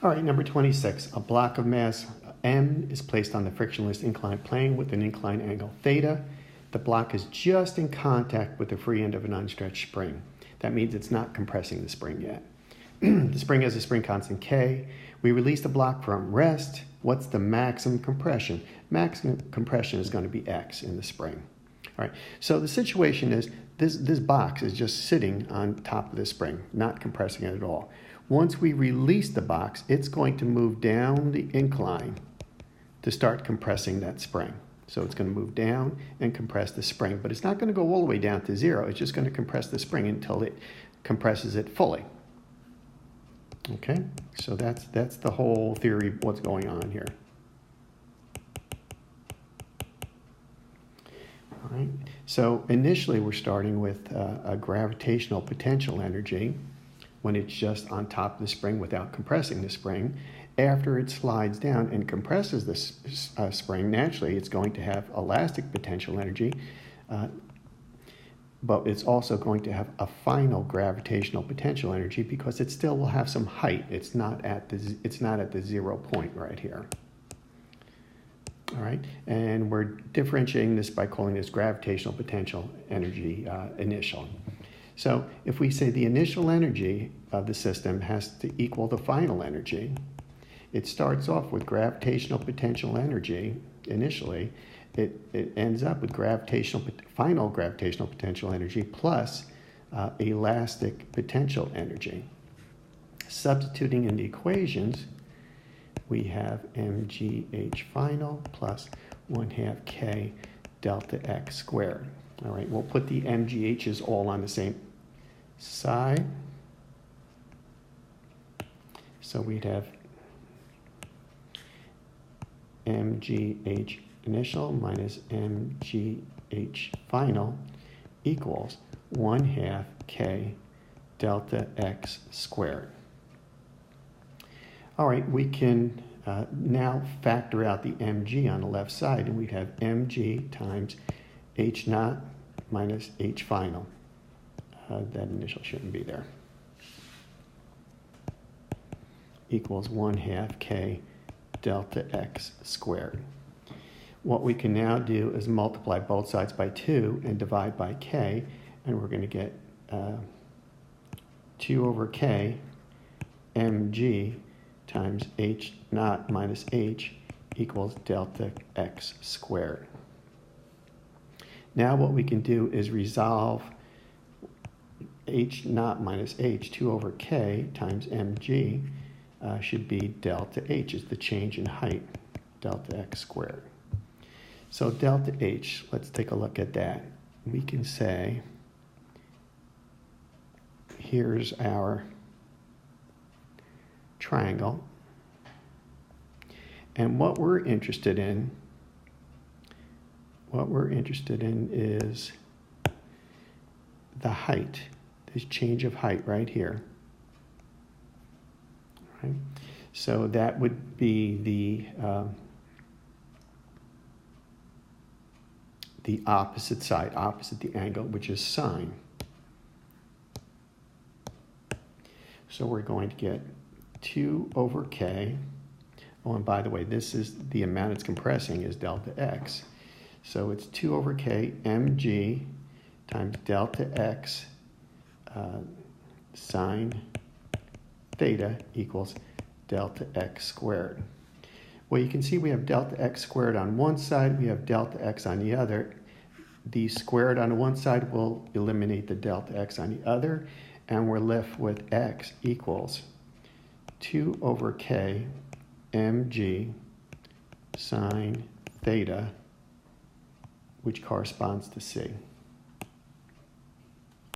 All right, number 26. A block of mass M is placed on the frictionless inclined plane with an inclined angle theta. The block is just in contact with the free end of an unstretched spring. That means it's not compressing the spring yet. The spring has a spring constant K. We release the block from rest. What's the maximum compression? Maximum compression is going to be X in the spring. All right, so the situation is this box is just sitting on top of the spring, not compressing it at all. Once we release the box, it's going to move down the incline to start compressing that spring. So it's going to move down and compress the spring, but it's not going to go all the way down to zero. It's just going to compress the spring until it compresses it fully. Okay, so that's the whole theory of what's going on here. All right, so initially we're starting with a gravitational potential energy when it's just on top of the spring without compressing the spring. After it slides down and compresses the spring, naturally it's going to have elastic potential energy, but it's also going to have a final gravitational potential energy because it still will have some height. It's not at the 0 point right here. All right, and we're differentiating this by calling this gravitational potential energy initial. So if we say the initial energy of the system has to equal the final energy, it starts off with gravitational potential energy initially. It ends up with final gravitational potential energy plus elastic potential energy. Substituting in the equations, we have mgh final plus 1/2 k delta x squared. All right, we'll put the mgh's all on the same side. So we'd have mgh initial minus mgh final equals 1/2 k delta x squared. All right, we can now factor out the mg on the left side, and we'd have mg times h naught minus h final. That initial shouldn't be there. Equals 1/2 k delta x squared. What we can now do is multiply both sides by 2 and divide by k, and we're going to get 2 over k mg times h naught minus h equals delta x squared. Now what we can do is resolve h naught minus h, 2 over k times mg should be delta h, is the change in height, delta x squared. So delta h, let's take a look at that. We can say, here's our triangle, and what we're interested in is the height, this change of height right here. Right? So that would be the opposite side, opposite the angle, which is sine. So we're going to get 2 over k. Oh, and by the way, this is the amount it's compressing is delta x. So it's 2 over k mg times delta x sine theta equals delta x squared. Well, you can see we have delta x squared on one side, we have delta x on the other. The squared on one side will eliminate the delta x on the other, and we're left with x equals 2 over k mg sine theta, which corresponds to c.